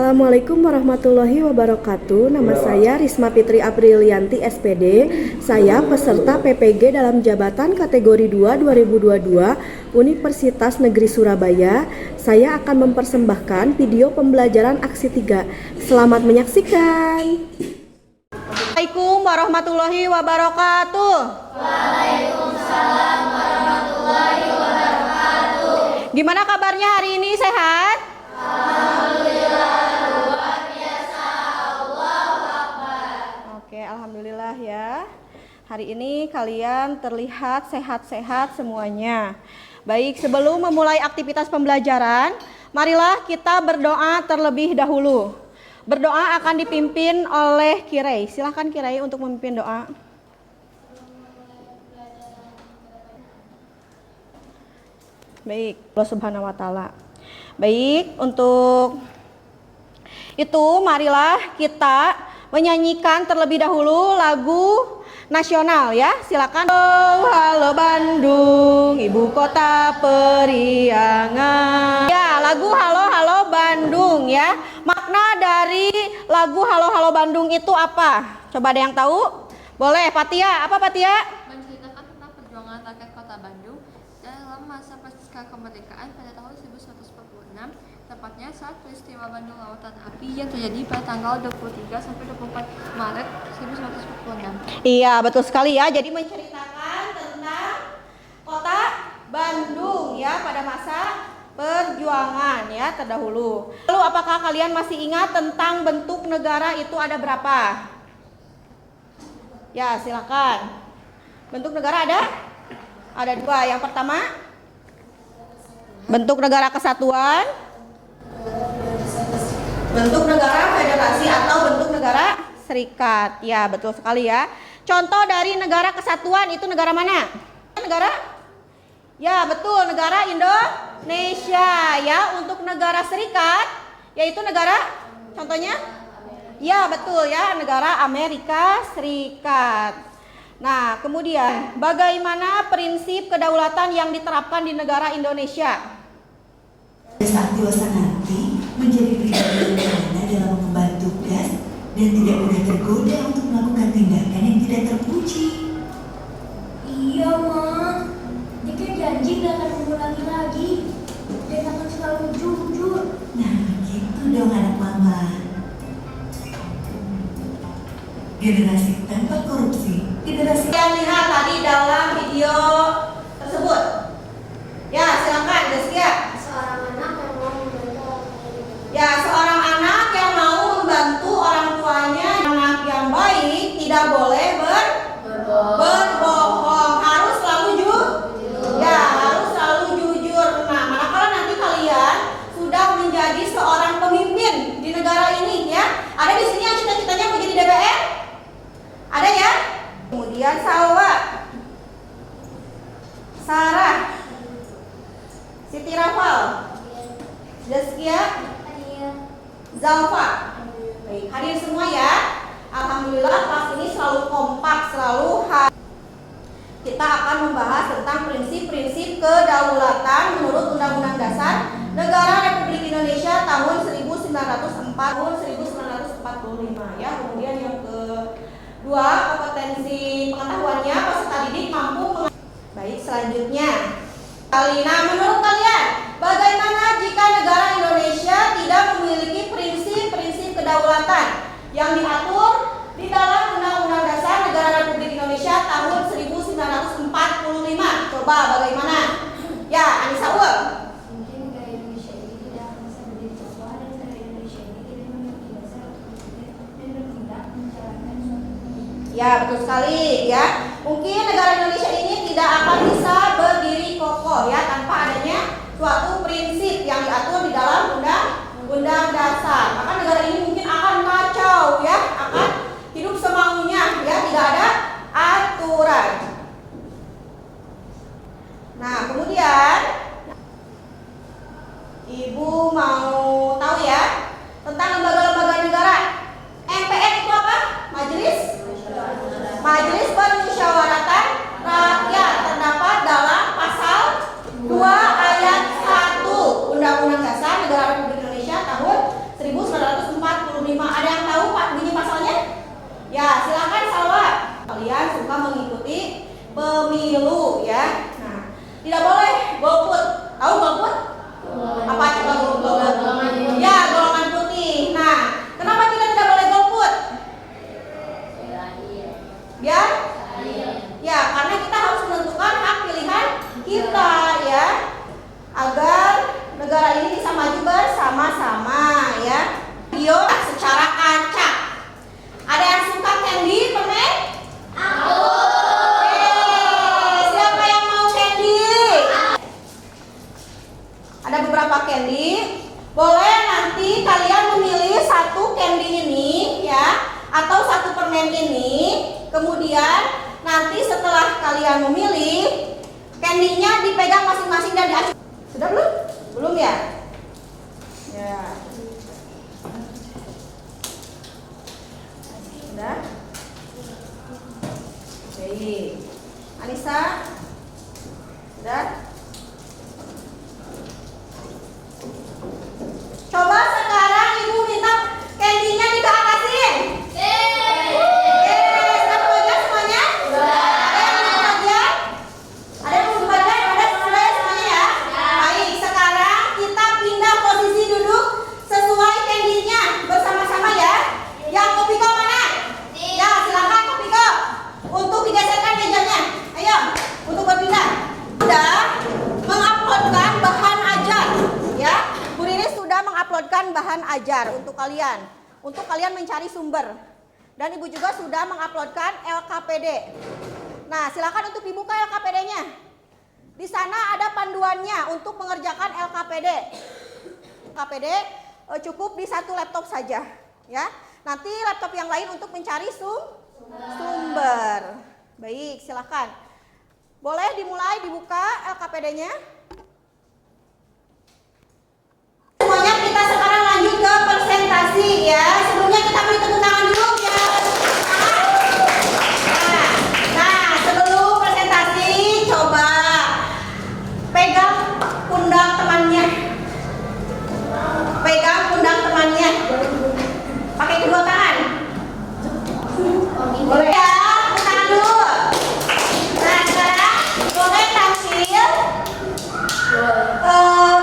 Assalamualaikum warahmatullahi wabarakatuh. Nama saya Risma Fitri Aprilianti SPD. Saya peserta PPG dalam jabatan kategori 2 2022 Universitas Negeri Surabaya. Saya akan mempersembahkan video pembelajaran aksi 3. Selamat menyaksikan. Assalamualaikum warahmatullahi wabarakatuh. Waalaikumsalam warahmatullahi wabarakatuh. Gimana kabarnya hari ini, sehat? Alhamdulillah, luar biasa. Allahu Akbar. Oke, alhamdulillah ya. Hari ini kalian terlihat sehat-sehat semuanya. Baik, sebelum memulai aktivitas pembelajaran, marilah kita berdoa terlebih dahulu. Berdoa akan dipimpin oleh Kirai. Silahkan Kirai untuk memimpin doa. Baik, Allah Subhanahu wa Ta'ala. Baik, untuk itu marilah kita menyanyikan terlebih dahulu lagu nasional ya. Silakan. Oh, halo Bandung, ibu kota periangan. Ya, lagu Halo Halo Bandung ya. Makna dari lagu Halo Halo Bandung itu apa? Coba ada yang tahu? Boleh, Fatia. Apa Fatia? Menceritakan tentang perjuangan rakyat Kota Bandung dalam masa pasca kemerdekaan pada tahun 1946, tepatnya saat peristiwa Bandung Lautan Api yang terjadi pada tanggal 23 sampai 24 Maret 1946. Iya, betul sekali ya. Jadi menceritakan tentang Kota Bandung ya pada masa perjuangan ya terdahulu. Lalu apakah kalian masih ingat tentang bentuk negara itu ada berapa? Ya, silakan. Bentuk negara ada? Ada dua. Yang pertama, bentuk negara kesatuan, bentuk negara federasi atau bentuk negara serikat. Ya, betul sekali ya. Contoh dari negara kesatuan itu negara mana? Negara? Ya, betul, negara Indonesia ya. Untuk negara serikat yaitu negara contohnya? Ya, betul ya, negara Amerika Serikat. Nah, kemudian bagaimana prinsip kedaulatan yang diterapkan di negara Indonesia? Saat dewasa nanti menjadi pribadi yang berguna dalam mengemban tugas dan tidak mudah tergoda untuk melakukan tindakan yang tidak terpuji. Iya, Ma. Dika janji gak akan mengulangi lagi dan akan selalu jujur. Nah, begitu dong anak mama. Generasi tanpa korupsi, generasi Yang lihat tadi dalam video tersebut. Ya, silakan Deskia. Seorang anak yang mau membantu orang tuanya. Ya, seorang anak yang mau membantu orang tuanya, anak yang baik tidak boleh berbohong, harus selalu jujur. Ya, harus selalu jujur. Nah, manakala nanti kalian sudah menjadi seorang pemimpin di negara ini ya. Ada di sini yang cita-citanya menjadi DPR? Ada ya? Kemudian Salwa, Sarah, Siti Rafal, Zaskia, Zalfa. Baik, hadir semua ya. Alhamdulillah kelas ini selalu kompak, selalu kita akan membahas tentang prinsip-prinsip kedaulatan menurut Undang-Undang Dasar Negara Republik Indonesia tahun 1945 ya. Kemudian yang kedua, kompetensi pengetahuannya peserta didik mampu Baik, selanjutnya Nah, menurut kalian bagaimana jika negara Indonesia tidak memiliki prinsip-prinsip kedaulatan yang diatur di dalam Undang-Undang Dasar Negara Republik Indonesia tahun 1945? Coba bagaimana? Ya, Anissa Ul. Mungkin negara Indonesia ini tidak akan bisa berdiri kokoh dan negara Indonesia ini tidak memiliki dasar untuk dan bertindak menjalankan suatu Ya, betul sekali ya. Mungkin negara Indonesia ini tidak akan bisa berdiri kokoh ya tanpa adanya suatu prinsip yang diatur di dalam Undang-Undang Dasar. Maka negara ini mungkin akan kacau ya, akan hidup semaunya ya, tidak ada aturan. Nah, kemudian Ibu mau tahu ya tentang lembaga-lembaga negara. MPR itu apa? Majelis Permusyawaratan Rakyat terdapat dalam pasal 2 ayat 1 Undang-Undang Dasar Negara Republik Indonesia tahun 1945. Salwa? Kalian suka mengikuti pemilu ya. Nah, tidak boleh golput. Tahu golput? Apa coba golput? Ya, golongan putih. Nah, kenapa kita tidak boleh golput? Biar? Ya, karena kita harus menentukan hak pilihan kita ya, agar negara ini bisa maju bersama-sama ya. Video secara acak. Ada yang suka candy, permen? Aku. Siapa yang mau candy? Ada beberapa candy. Boleh nanti kalian memilih satu candy ini ya, atau satu permen ini. Kemudian nanti setelah kalian memilih, candy-nya dipegang masing-masing dan diacak. Sudah belum? Belum ya? Ya. Sudah? Baik. Anissa? Sudah? Coba sekarang ibu minta candy-nya dikeatasin. Sudah kebagian semuanya? Ada yang belum kebagian? Ada yang belum kebagian? Ada sudah ya semuanya ya? Baik, sekarang kita pindah posisi duduk sesuai candy-nya bersama-sama ya. Yang Kopiko mana? Ya, silakan Kopiko untuk digeserkan mejanya. Ayo, untuk berpindah. Sudah menguploadkan bahan ajar ya. Bu Riris sudah menguploadkan bahan ajar untuk kalian mencari sumber. Dan Ibu juga sudah menguploadkan LKPD. Nah, silakan untuk dibuka LKPD-nya. Di sana ada panduannya untuk mengerjakan LKPD. LKPD cukup di satu laptop saja ya. Nanti laptop yang lain untuk mencari sumber. Baik, silakan. Boleh dimulai dibuka LKPD-nya. Semuanya kita sekarang lanjut ke presentasi ya. Sebelumnya kita beri tepuk tangan dulu ya. Nah, sebelum presentasi coba pegang pundak temannya. Pegang pundak temannya. Pakai kedua tangan. Boleh ya, tepuk tangan dulu. Nah, sekarang boleh tampil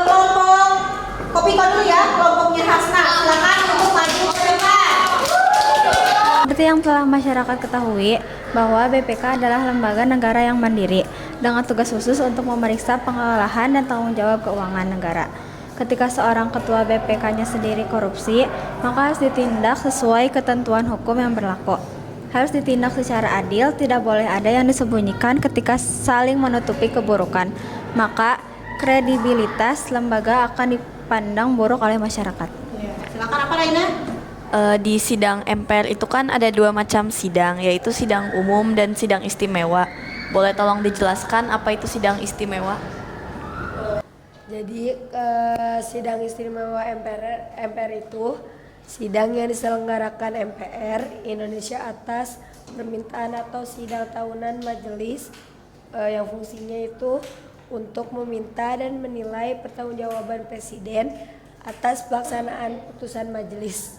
kelompok Kopiko dulu ya, kelompoknya Hasna. Silakan untuk maju ke depan. Seperti yang telah masyarakat ketahui, bahwa BPK adalah lembaga negara yang mandiri dengan tugas khusus untuk memeriksa pengelolaan dan tanggung jawab keuangan negara. Ketika seorang ketua BPK-nya sendiri korupsi, maka harus ditindak sesuai ketentuan hukum yang berlaku. Harus ditindak secara adil, tidak boleh ada yang disembunyikan ketika saling menutupi keburukan. Maka kredibilitas lembaga akan dipandang buruk oleh masyarakat. Silakan apa Raina? Di sidang MPR itu kan ada dua macam sidang, yaitu sidang umum dan sidang istimewa. Boleh tolong dijelaskan apa itu sidang istimewa? Jadi sidang istimewa MPR itu sidang yang diselenggarakan MPR Indonesia atas permintaan atau sidang tahunan majelis yang fungsinya itu untuk meminta dan menilai pertanggungjawaban presiden atas pelaksanaan putusan majelis.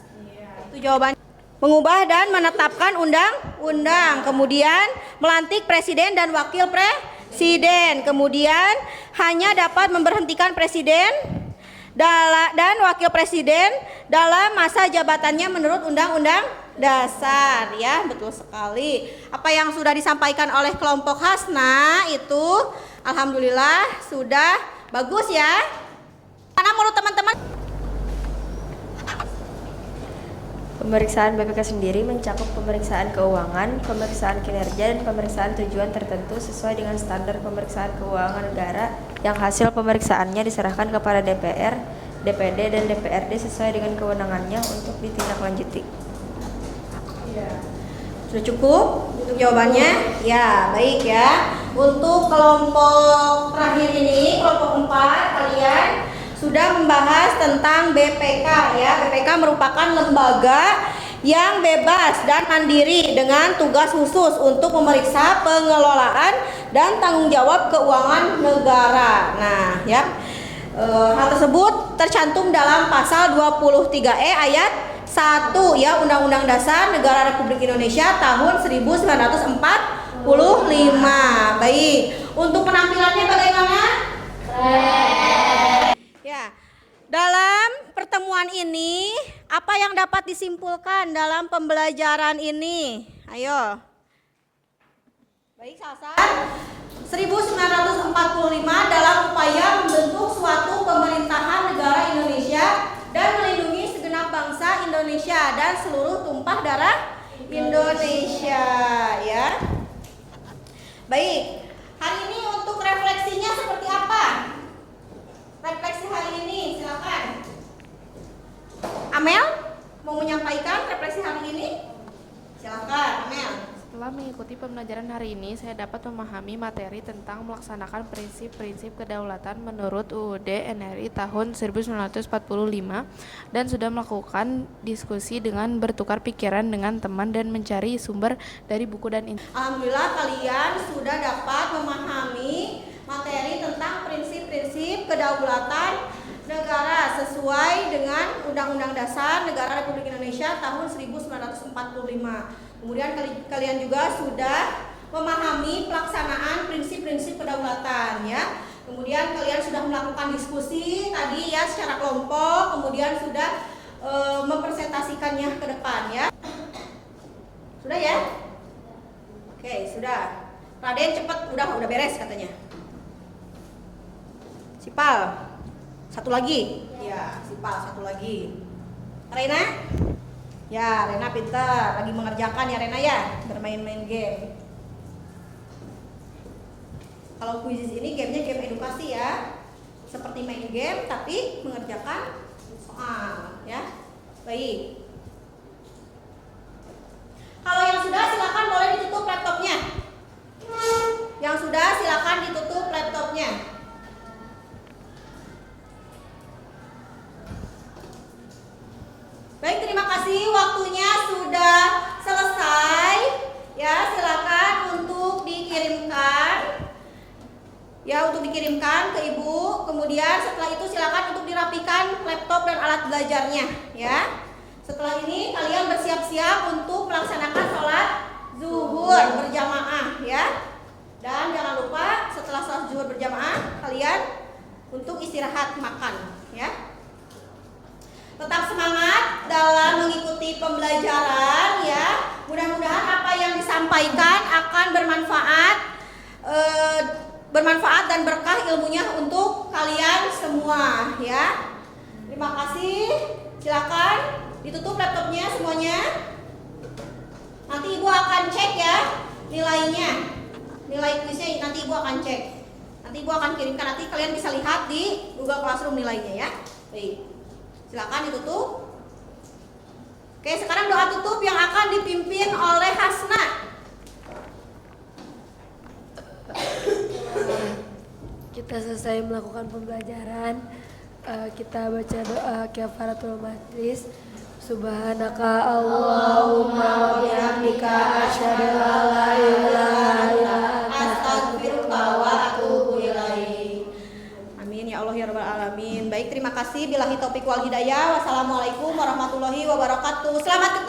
Itu jawabannya. Mengubah dan menetapkan undang-undang, kemudian melantik presiden dan wakil presiden, kemudian hanya dapat memberhentikan presiden dan wakil presiden dalam masa jabatannya menurut undang-undang dasar ya. Betul sekali. Apa yang sudah disampaikan oleh kelompok Hasna itu alhamdulillah sudah bagus ya. Karena menurut teman-teman Pemeriksaan BPK sendiri mencakup pemeriksaan keuangan, pemeriksaan kinerja, dan pemeriksaan tujuan tertentu sesuai dengan standar pemeriksaan keuangan negara yang hasil pemeriksaannya diserahkan kepada DPR, DPD, dan DPRD sesuai dengan kewenangannya untuk ditindaklanjuti. sudah cukup untuk jawabannya? Ya, baik ya. Untuk kelompok terakhir ini, kelompok 4, kalian sudah membahas tentang BPK ya. BPK merupakan lembaga yang bebas dan mandiri dengan tugas khusus untuk memeriksa pengelolaan dan tanggung jawab keuangan negara. Nah, ya. Hal tersebut tercantum dalam pasal 23E ayat 1 ya, Undang-Undang Dasar Negara Republik Indonesia tahun 1945. Baik, untuk penampilannya bagaimana? Ya, dalam pertemuan ini apa yang dapat disimpulkan dalam pembelajaran ini? Ayo. Baik, Salsan. 1945 dalam upaya membentuk suatu pemerintahan negara Indonesia dan melindungi segenap bangsa Indonesia dan seluruh tumpah darah Indonesia, ya. Baik, hari ini untuk refleksinya seperti apa? Refleksi hari ini, silakan. Amel mau menyampaikan refleksi hari ini? Silakan, Amel. Setelah mengikuti pembelajaran hari ini, saya dapat memahami materi tentang melaksanakan prinsip-prinsip kedaulatan menurut UUD NRI tahun 1945 dan sudah melakukan diskusi dengan bertukar pikiran dengan teman dan mencari sumber dari buku dan Alhamdulillah kalian sudah dapat memahami materi tentang prinsip-prinsip kedaulatan negara sesuai dengan Undang-Undang Dasar Negara Republik Indonesia tahun 1945. Kemudian kalian juga sudah memahami pelaksanaan prinsip-prinsip kedaulatan, ya. Kemudian kalian sudah melakukan diskusi tadi ya secara kelompok, kemudian sudah mempresentasikannya ke depan, ya. Sudah ya? Oke, sudah. Raden cepet, udah beres katanya. Sipal, satu lagi. Ya, Sipal satu lagi. Rena? Ya, Rena pintar, lagi mengerjakan ya Rena ya, bermain-main game. Kalau kuisis ini gamenya game edukasi ya, seperti main game tapi mengerjakan soal, ya. Baik. Kalau yang sudah silakan boleh ditutup laptopnya. Yang sudah silakan ditutup laptopnya. Baik, terima kasih, waktunya sudah selesai. Ya, silakan untuk dikirimkan. Ya, untuk dikirimkan ke Ibu. Kemudian setelah itu silakan untuk dirapikan laptop dan alat belajarnya, ya. Setelah ini kalian bersiap-siap untuk melaksanakan sholat zuhur berjamaah, ya. Dan jangan lupa setelah sholat zuhur berjamaah kalian untuk istirahat makan, ya. Tetap semangat dalam mengikuti pembelajaran, ya. Mudah-mudahan apa yang disampaikan akan bermanfaat dan berkah ilmunya untuk kalian semua, ya. Terima kasih. Silakan ditutup laptopnya semuanya. Nanti Ibu akan cek ya nilainya. Nilai kuisnya nanti Ibu akan cek. Nanti Ibu akan kirimkan, nanti kalian bisa lihat di Google Classroom nilainya, ya. Baik. Silakan ditutup. Oke, sekarang doa tutup yang akan dipimpin oleh Hasna. Kita selesai melakukan pembelajaran, kita baca doa kafaratul majlis. Subhanaka Allahumma wa bihamdika asyhadu an la ilaha illa anta astaghfiruka wa atubu ilaik. Amin ya Allah ya rabbal alamin. Baik, terima kasih. Billahi taufiq wal hidayah. Wassalamualaikum warahmatullahi wabarakatuh. Selamat